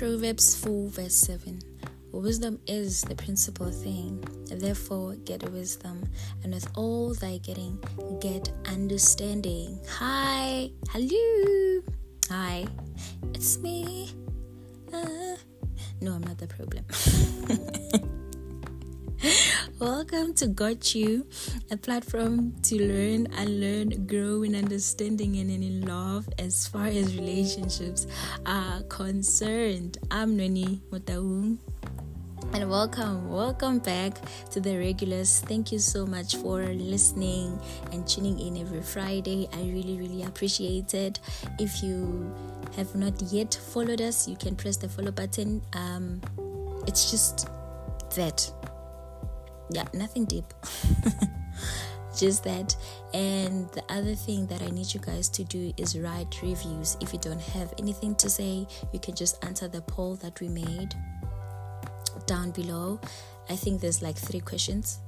Proverbs 4 verse 7. Wisdom is the principal thing, therefore get wisdom, and with all thy getting, get understanding. Hi, hello, hi, it's me. No, I'm not the problem. Welcome to Got You, a platform to learn, unlearn, grow in understanding and in love as far as relationships are concerned. I'm Noni Motaung. And welcome back to the regulars. Thank you so much for listening and tuning in every Friday. I really appreciate it. If you have not yet followed us, you can press the follow button. It's just that. Yeah, nothing deep. Just that. And the other thing that I need you guys to do is write reviews. If you don't have anything to say, you can just answer the poll that we made down below. I think there's like 3 questions.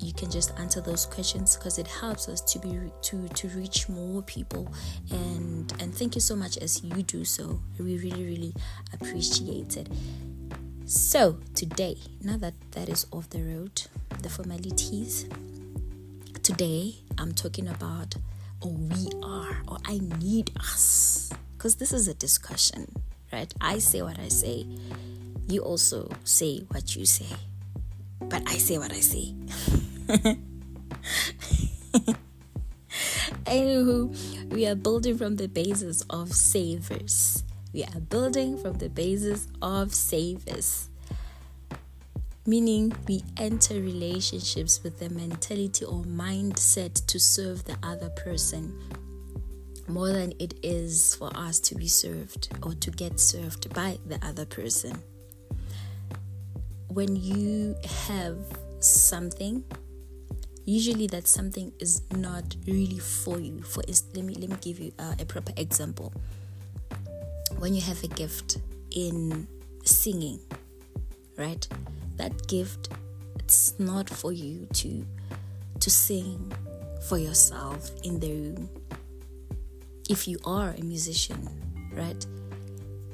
You can just answer those questions because it helps us to reach more people, and thank you so much as you do so. We really appreciate it. So today, now that is off the road, the formalities, today I'm talking about I need us, because this is a discussion, right? I say what I say, you also say what you say, but I say what I say. Anywho, we are building from the basis of savers. Meaning we enter relationships with the mentality or mindset to serve the other person more than it is for us to be served or to get served by the other person. When you have something, usually that something is not really for you. Let me give you a proper example. When you have a gift in singing, right? That gift, it's not for you to sing for yourself in the room. If you are a musician, right?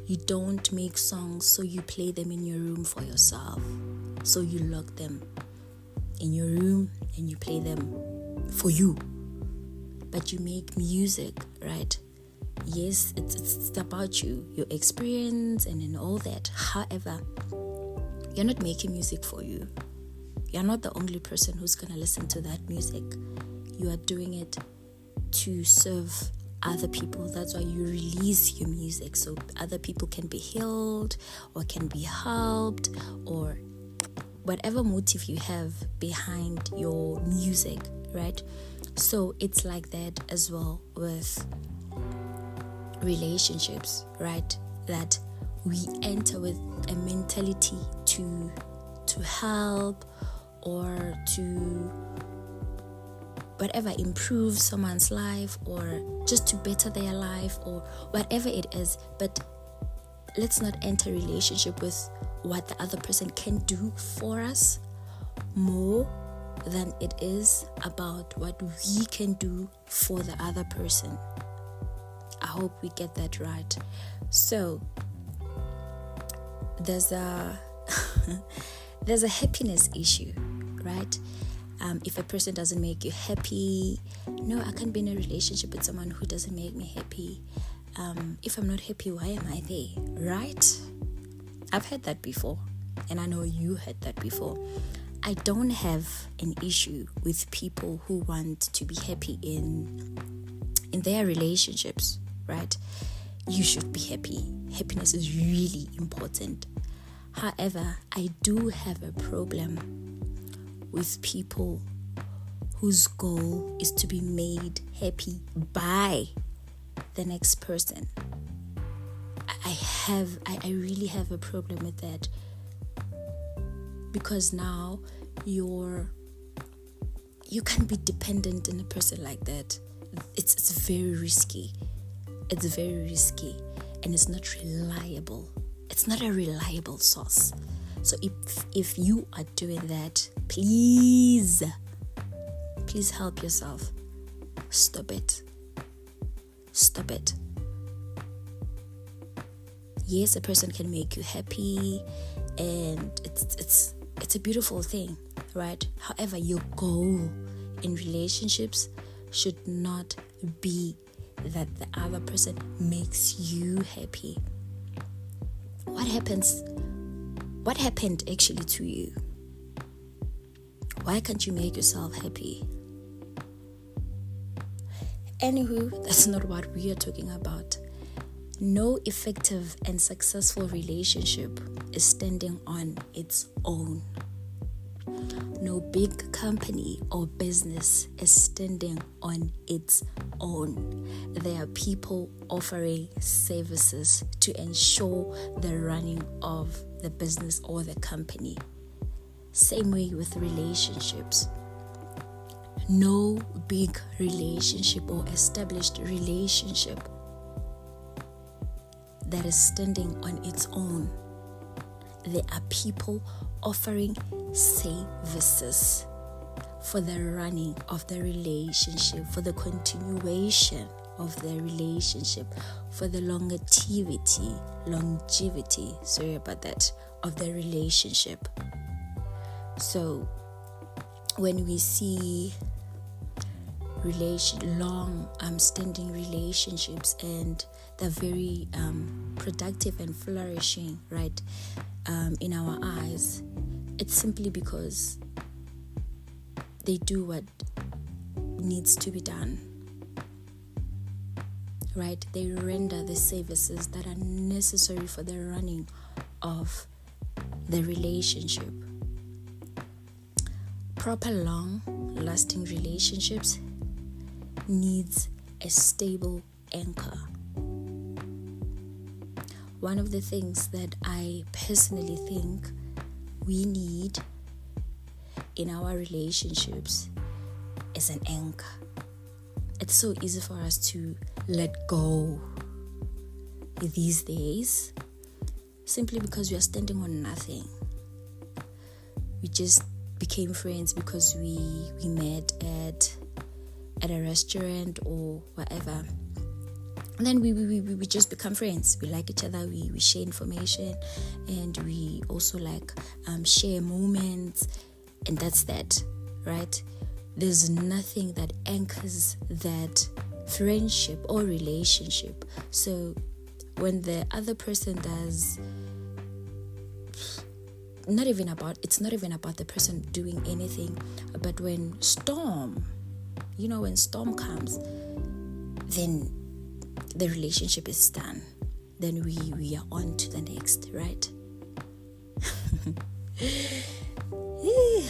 You don't make songs so you play them in your room for yourself. So you lock them in your room and you play them for you. But you make music, right? Yes, it's about you, your experience and all that. However, you're not making music for you. You're not the only person who's going to listen to that music. You are doing it to serve other people. That's why you release your music, so other people can be healed or can be helped, or whatever motive you have behind your music, right? So it's like that as well with relationships, right? That we enter with a mentality to help or to whatever, improve someone's life or just to better their life or whatever it is. But let's not enter a relationship with what the other person can do for us more than it is about what we can do for the other person. I hope we get that right. So there's a happiness issue, right? If a person doesn't make you happy, no, I can't be in a relationship with someone who doesn't make me happy. If I'm not happy, why am I there, right? I've heard that before, and I know you heard that before. I don't have an issue with people who want to be happy in their relationships, right? You should be happy. Happiness is really important. However, I do have a problem with people whose goal is to be made happy by the next person. I really have a problem with that, because now you can't be dependent on a person like that. It's very risky. It's very risky, and it's not reliable. It's not a reliable source. So if you are doing that, please help yourself. Stop it. Yes, a person can make you happy, and it's a beautiful thing, right? However, your goal in relationships should not be that the other person makes you happy. What happened actually to you? Why can't you make yourself happy? Anywho, that's not what we are talking about. No effective and successful relationship is standing on its own. No big company or business is standing on its own. There are people offering services to ensure the running of the business or the company. Same way with relationships. No big relationship or established relationship that is standing on its own. There are people offering services for the running of the relationship, for the continuation of the relationship, for the longevity, of the relationship. So when we see long-standing relationships, and they're very productive and flourishing, right, in our eyes, it's simply because they do what needs to be done, right? They render the services that are necessary for the running of the relationship. Proper long-lasting relationships needs a stable anchor. One of the things that I personally think we need in our relationships is an anchor. It's so easy for us to let go these days simply because we are standing on nothing. We just became friends because we met at a restaurant or whatever. And then we just become friends. We like each other, we share information, and we also share moments, and that's that, right? There's nothing that anchors that friendship or relationship. So when the other person does, it's not even about the person doing anything, but when storm comes, then the relationship is done. Then we are on to the next, right?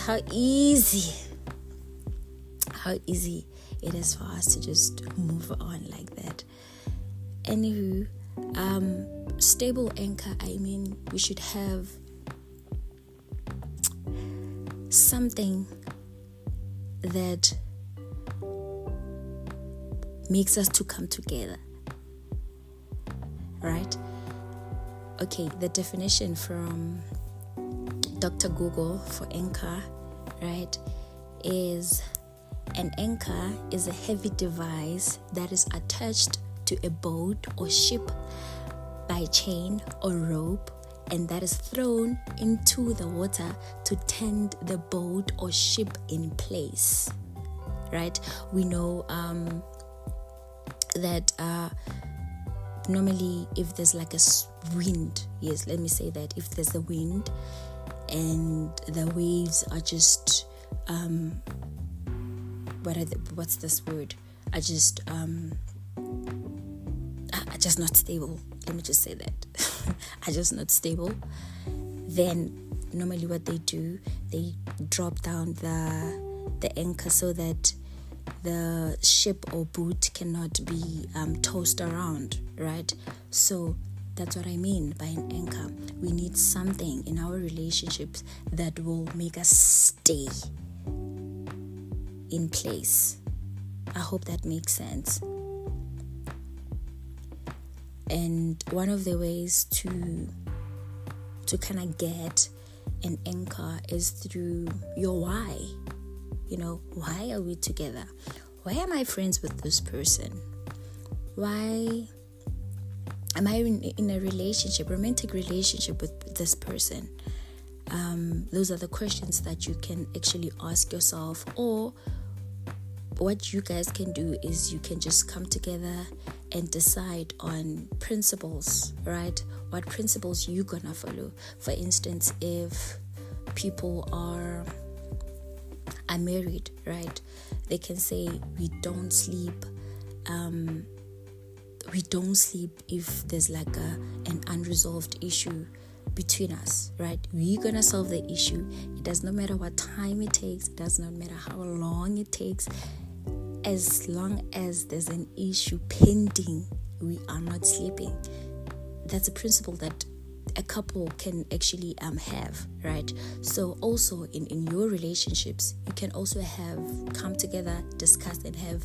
How easy it is for us to just move on like that. Anywho, stable anchor, we should have something that makes us to come together, right? Okay, the definition from Dr. Google for anchor, right, is an anchor is a heavy device that is attached to a boat or ship by chain or rope, and that is thrown into the water to tend the boat or ship in place, right? We know that normally if there's like a wind, if there's a wind and the waves are just are just not stable. Let me just say that. Are just not stable. Then normally what they do, they drop down the anchor so that the ship or boat cannot be tossed around, right? So that's what I mean by an anchor. We need something in our relationships that will make us stay in place. I hope that makes sense. And one of the ways to kind of get an anchor is through your why. Why are we together? Why am I friends with this person? Why am I in a relationship, romantic relationship with this person? Those are the questions that you can actually ask yourself. Or what you guys can do is you can just come together and decide on principles, right? What principles you're gonna follow. For instance, if people are married, right? They can say we don't sleep if there's like an unresolved issue between us, right? We're gonna solve the issue. It does not matter what time it takes, it does not matter how long it takes. As long as there's an issue pending, we are not sleeping. That's a principle that a couple can actually have, right? So also in your relationships, you can also come together, discuss, and have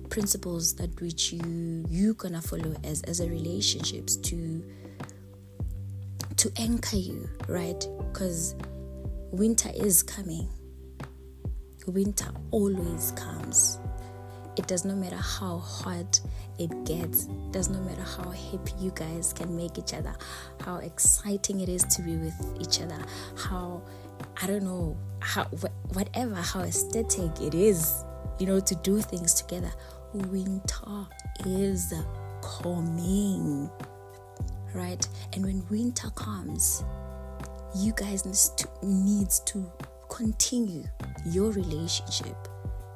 principles that which you gonna follow as a relationships to anchor you, right? Because winter is coming. Winter always comes. It does not matter how hot it gets. It does not matter how happy you guys can make each other, how exciting it is to be with each other, how, I don't know, whatever, how aesthetic it is, to do things together. Winter is coming, right? And when winter comes, you guys needs to continue your relationship.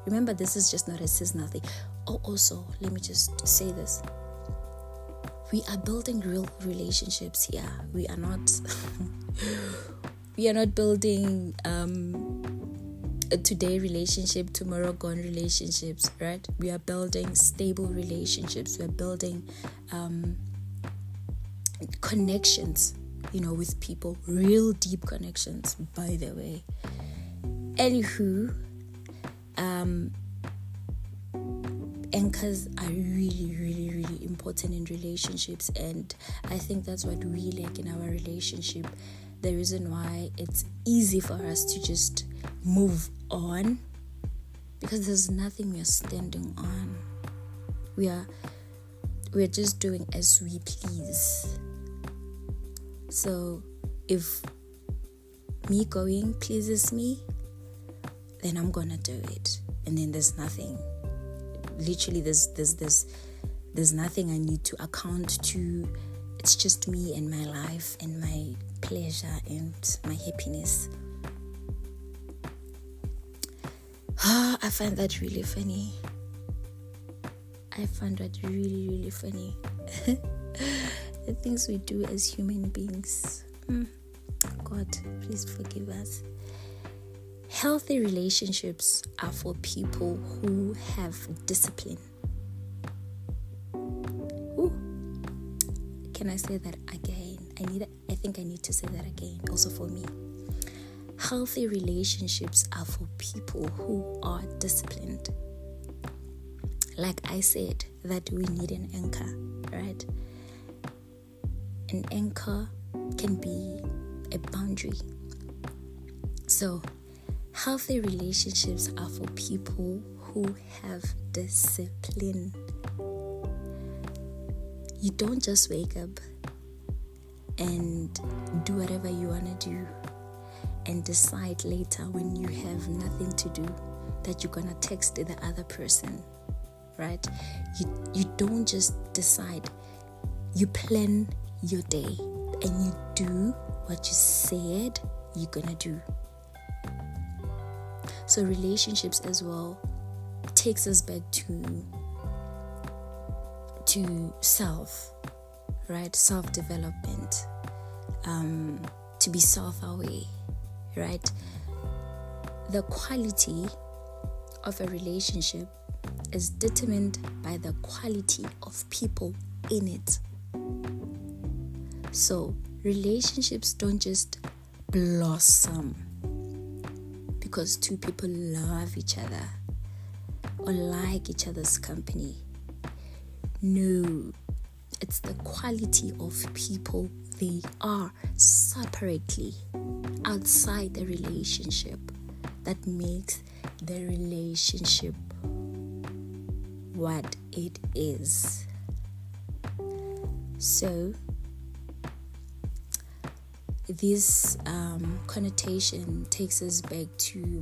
Remember, this is just not a seasonal thing. Also, let me just say this. We are building real relationships here. We are not building a today relationship, tomorrow gone relationships, right? We are building stable relationships. We are building connections, with people. Real deep connections, by the way. Anywho, anchors are really, really, really important in relationships, and I think that's what we lack in our relationship. The reason why it's easy for us to just move on, because there's nothing we're standing on. We're just doing as we please. So if me going pleases me, then I'm gonna do it, and then there's nothing. Literally, there's nothing I need to account to. It's just me and my life and my pleasure and my happiness. I find that really funny. I find that really, really funny. The things we do as human beings. God, please forgive us. Healthy relationships are for people who have discipline. Ooh. Can I say that again? I think I need to say that again, also for me. Healthy relationships are for people who are disciplined. Like I said, that we need an anchor, right? An anchor can be a boundary. So, healthy relationships are for people who have discipline. You don't just wake up and do whatever you want to do and decide later when you have nothing to do that you're going to text the other person, right? You don't just decide. You plan your day and you do what you said you're going to do. So relationships as well takes us back to self, right? Self-development, to be self-aware, right? The quality of a relationship is determined by the quality of people in it. So relationships don't just blossom because two people love each other or like each other's company. No, it's the quality of people they are separately outside the relationship that makes the relationship what it is. So this connotation takes us back to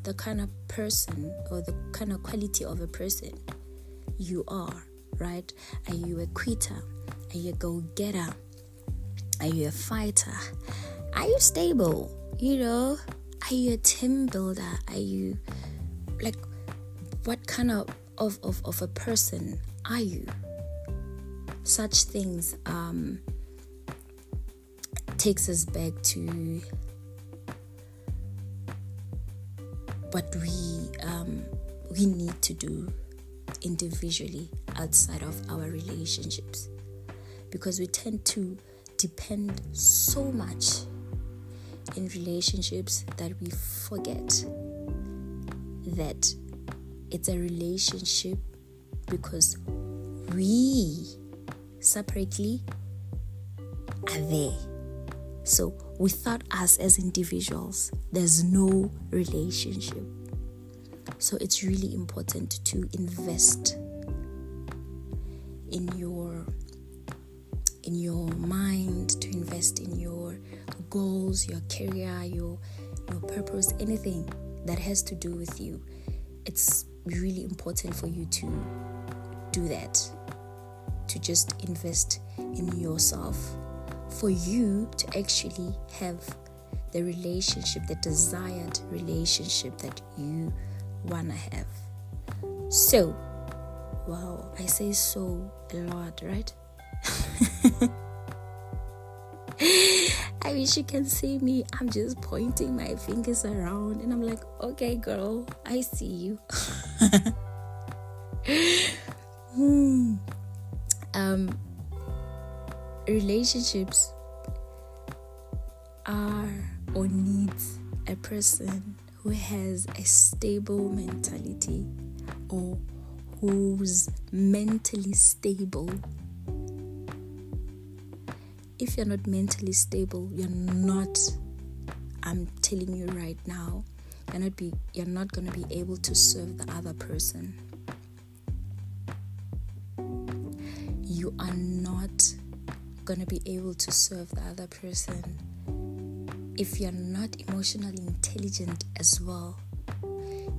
the kind of person or the kind of quality of a person you are, right? Are you a quitter? Are you a go-getter? Are you a fighter? Are you stable? Are you a team builder? Are you like, what kind of a person are you? Such things takes us back to what we need to do individually outside of our relationships, because we tend to depend so much in relationships that we forget that it's a relationship because we separately are there. So without us as individuals, there's no relationship. So it's really important to invest in your mind, to invest in your goals, your career, your purpose, anything that has to do with you. It's really important for you to do that, to just invest in yourself, for you to actually have the relationship, the desired relationship that you want to have. So, wow, I say so a lot, right? I wish you can see me. I'm just pointing my fingers around and I'm like, okay, girl, I see you. Relationships are or needs a person who has a stable mentality, or who's mentally stable. If you're not mentally stable, I'm telling you right now, you're not going to be able to serve the other person. You are not going to be able to serve the other person if you're not emotionally intelligent as well.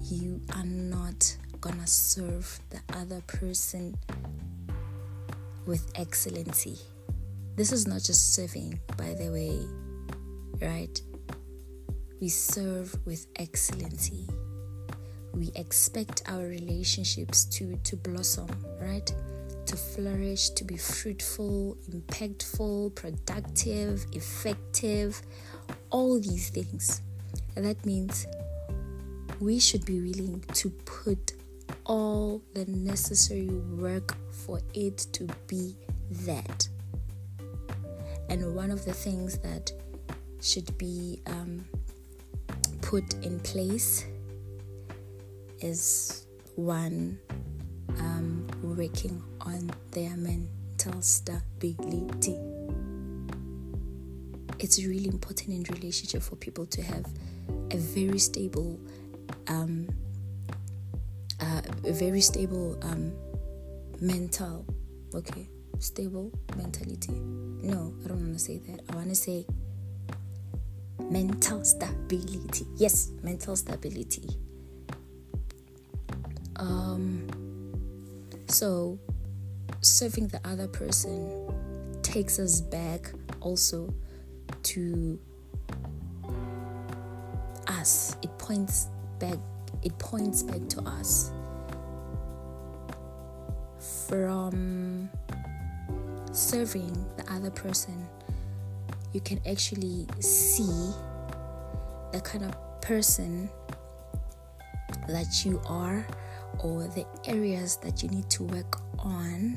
You are not going to serve the other person with excellency. This is not just serving, by the way, right? We serve with excellency. We expect our relationships to blossom, right? To flourish, to be fruitful, impactful, productive, effective, all these things. And that means we should be willing to put all the necessary work for it to be that. And one of the things that should be put in place is one, working on their mental stability. It's really important in relationship for people to have a very stable mental, stable mentality. No, I don't want to say that. I want to say mental stability. Yes, mental stability. So serving the other person takes us back also to us. It points back to us. From serving the other person, you can actually see the kind of person that you are, or the areas that you need to work on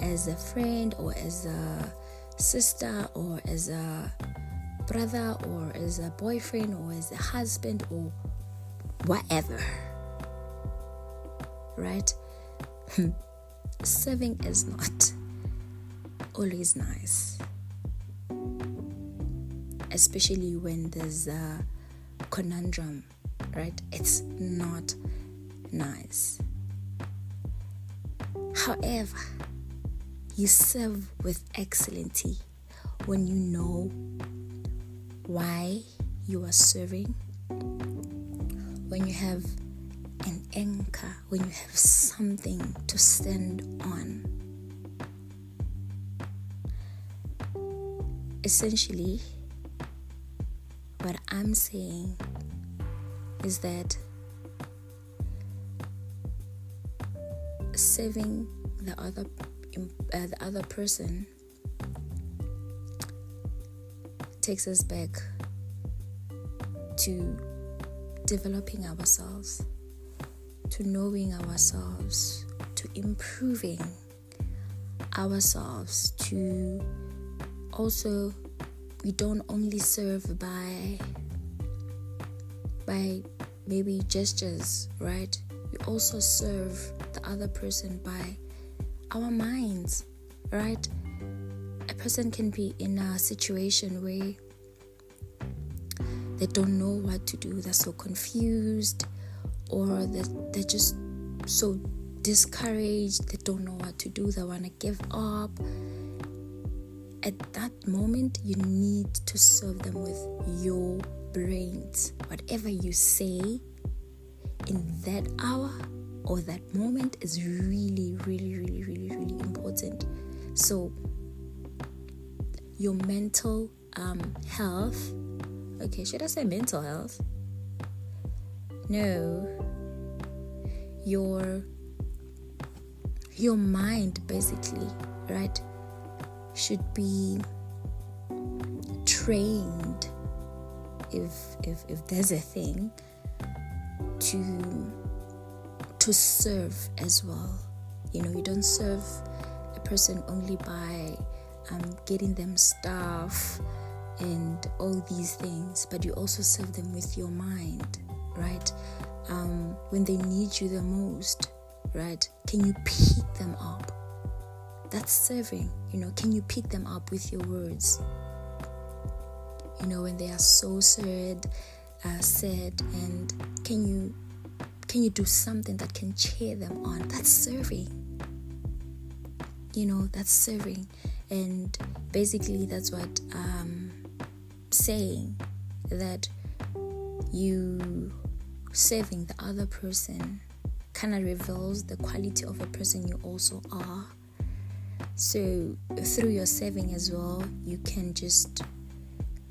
as a friend, or as a sister, or as a brother, or as a boyfriend, or as a husband, or whatever, right? Serving is not always nice, especially when there's a conundrum, right? It's not nice. However, You serve with excellency when you know why you are serving, when you have an anchor, when you have something to stand on. Essentially, what I'm saying is that serving the other person takes us back to developing ourselves, to knowing ourselves, to improving ourselves, to also, we don't only serve by maybe gestures, right? We also serve the other person by our minds, right? A person can be in a situation where they don't know what to do, they're so confused, or they're just so discouraged, they don't know what to do, they want to give up. At that moment, you need to serve them with your brains. Whatever you say in that hour or that moment is really, really, really, really, really important. So your mental health, okay, should I say mental health? No, your mind, basically, right, should be trained, if there's a thing, to serve as well. You know, you don't serve a person only by getting them stuff and all these things, but you also serve them with your mind, right? When they need you the most, right? Can you pick them up? That's serving. You know, can you pick them up with your words? You know, when they are so sad, and can you do something that can cheer them on? That's serving. You know, that's serving. And basically that's what I'm saying, that you serving the other person kind of reveals the quality of a person you also are. So through your serving as well, you can just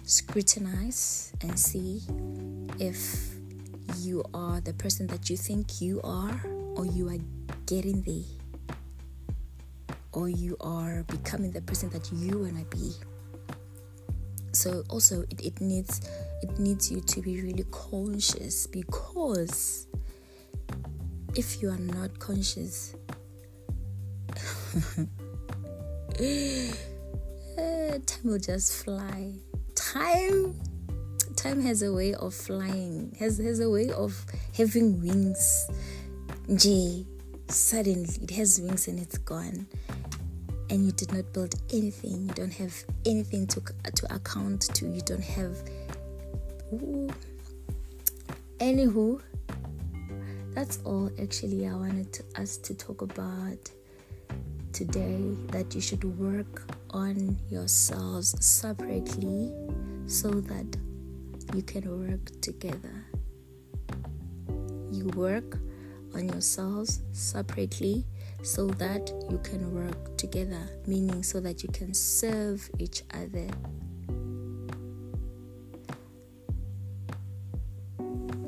scrutinize and see if you are the person that you think you are, or you are getting there, or you are becoming the person that you want to be. So also it needs you to be really conscious, because if you are not conscious, time will just fly. Time has a way of flying, has a way of having wings. Suddenly it has wings and it's gone, and you did not build anything. You don't have anything to account to. You don't have. Anywho, that's all actually I wanted us to talk about today, that you should work on yourselves separately so that you can work together. You work on yourselves separately so that you can work together, meaning so that you can serve each other.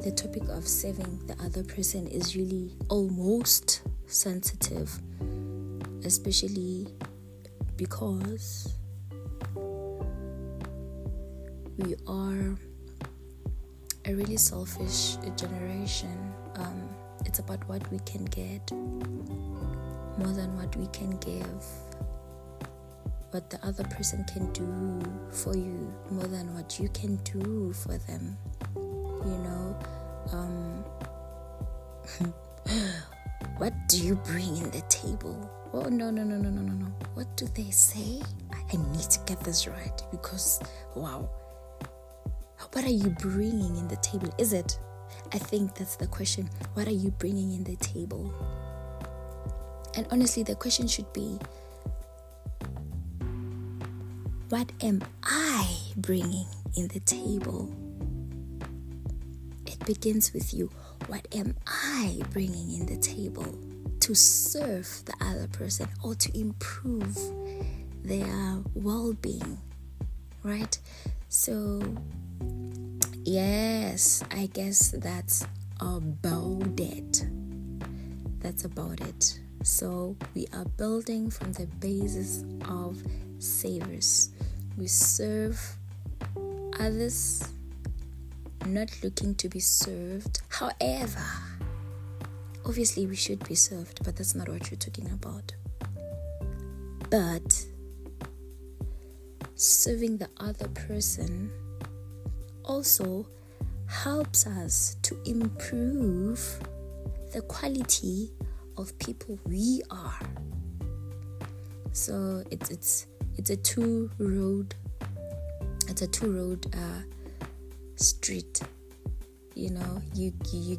The topic of serving the other person is really almost sensitive, especially because we are a really selfish generation. It's about what we can get more than what we can give. What the other person can do for you more than what you can do for them. You know, what do you bring in the table? Oh, no. What do they say? I need to get this right, because, wow. What are you bringing in the table? I think that's the question. What are you bringing in the table? And honestly, the question should be, what am I bringing in the table? It begins with you. What am I bringing in the table to serve the other person or to improve their well-being, right? So, yes, I guess that's about it. That's about it. So we are building from the basis of savers. We serve others, not looking to be served. However, obviously we should be served, but that's not what you're talking about. But serving the other person also helps us to improve the quality of people we are. So it's a two-road street. You know, you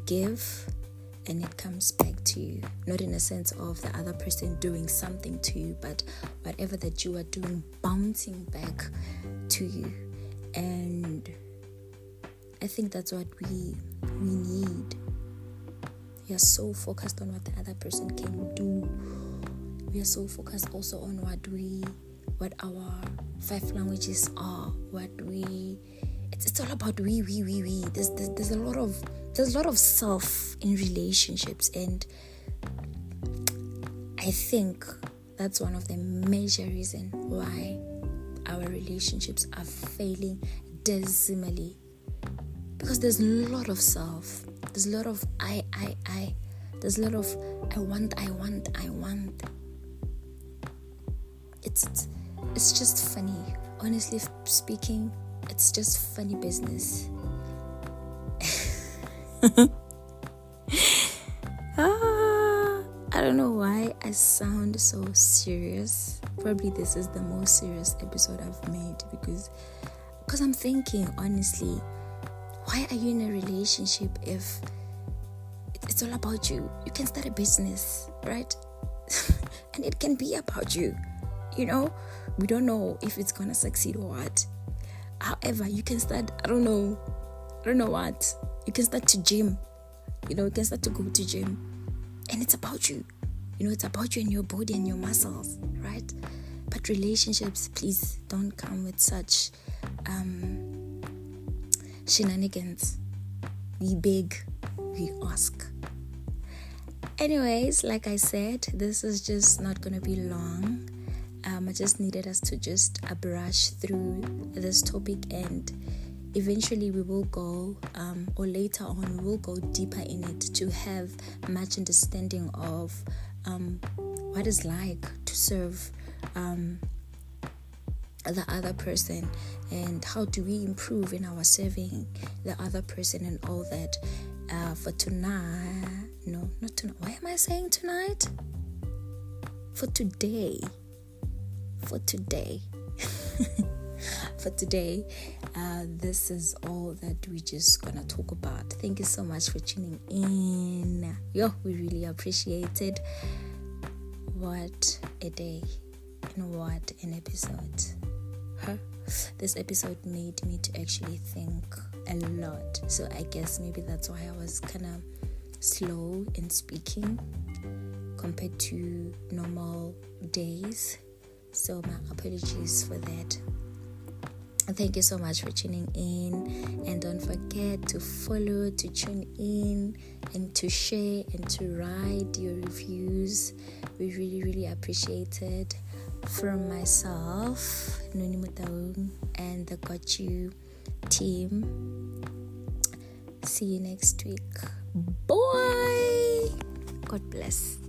give and it comes back to you, not in a sense of the other person doing something to you, but whatever that you are doing bouncing back to you. And I think that's what we need. We are so focused on what the other person can do. We are so focused also on what our 5 languages are, it's all about we. There's a lot of self in relationships, and I think that's one of the major reasons why our relationships are failing dismally. Because there's a lot of self. There's a lot of I. There's a lot of I want. It's just funny. Honestly speaking, it's just funny business. I don't know why I sound so serious. Probably this is the most serious episode I've made because I'm thinking, honestly, why are you in a relationship if it's all about you? You can start a business, right? And it can be about you. You know, we don't know if it's gonna succeed or what. However, you can start, I don't know what. You can start to gym. You know, you can start to go to gym. And it's about you. You know, it's about you and your body and your muscles, right? But relationships, please don't come with such shenanigans. We beg, we ask. Anyways, like I said, this is just not going to be long. I just needed us to just brush through this topic, and eventually we will go, or later on, we will go deeper in it to have much understanding of what it's like to serve the other person, and how do we improve in our serving the other person and all that. For tonight, no, not tonight. Why am I saying tonight? For today. This is all that we just gonna talk about. Thank you so much for tuning in. We really appreciate it. What a day and what an episode. This episode made me to actually think a lot. So I guess maybe that's why I was kind of slow in speaking compared to normal days. So my apologies for that. Thank you so much for tuning in, and don't forget to follow, to tune in, and to share and to write your reviews. We really, really appreciate it. From myself, Nuni Mutaung, and the Got You team. See you next week. Bye. God bless.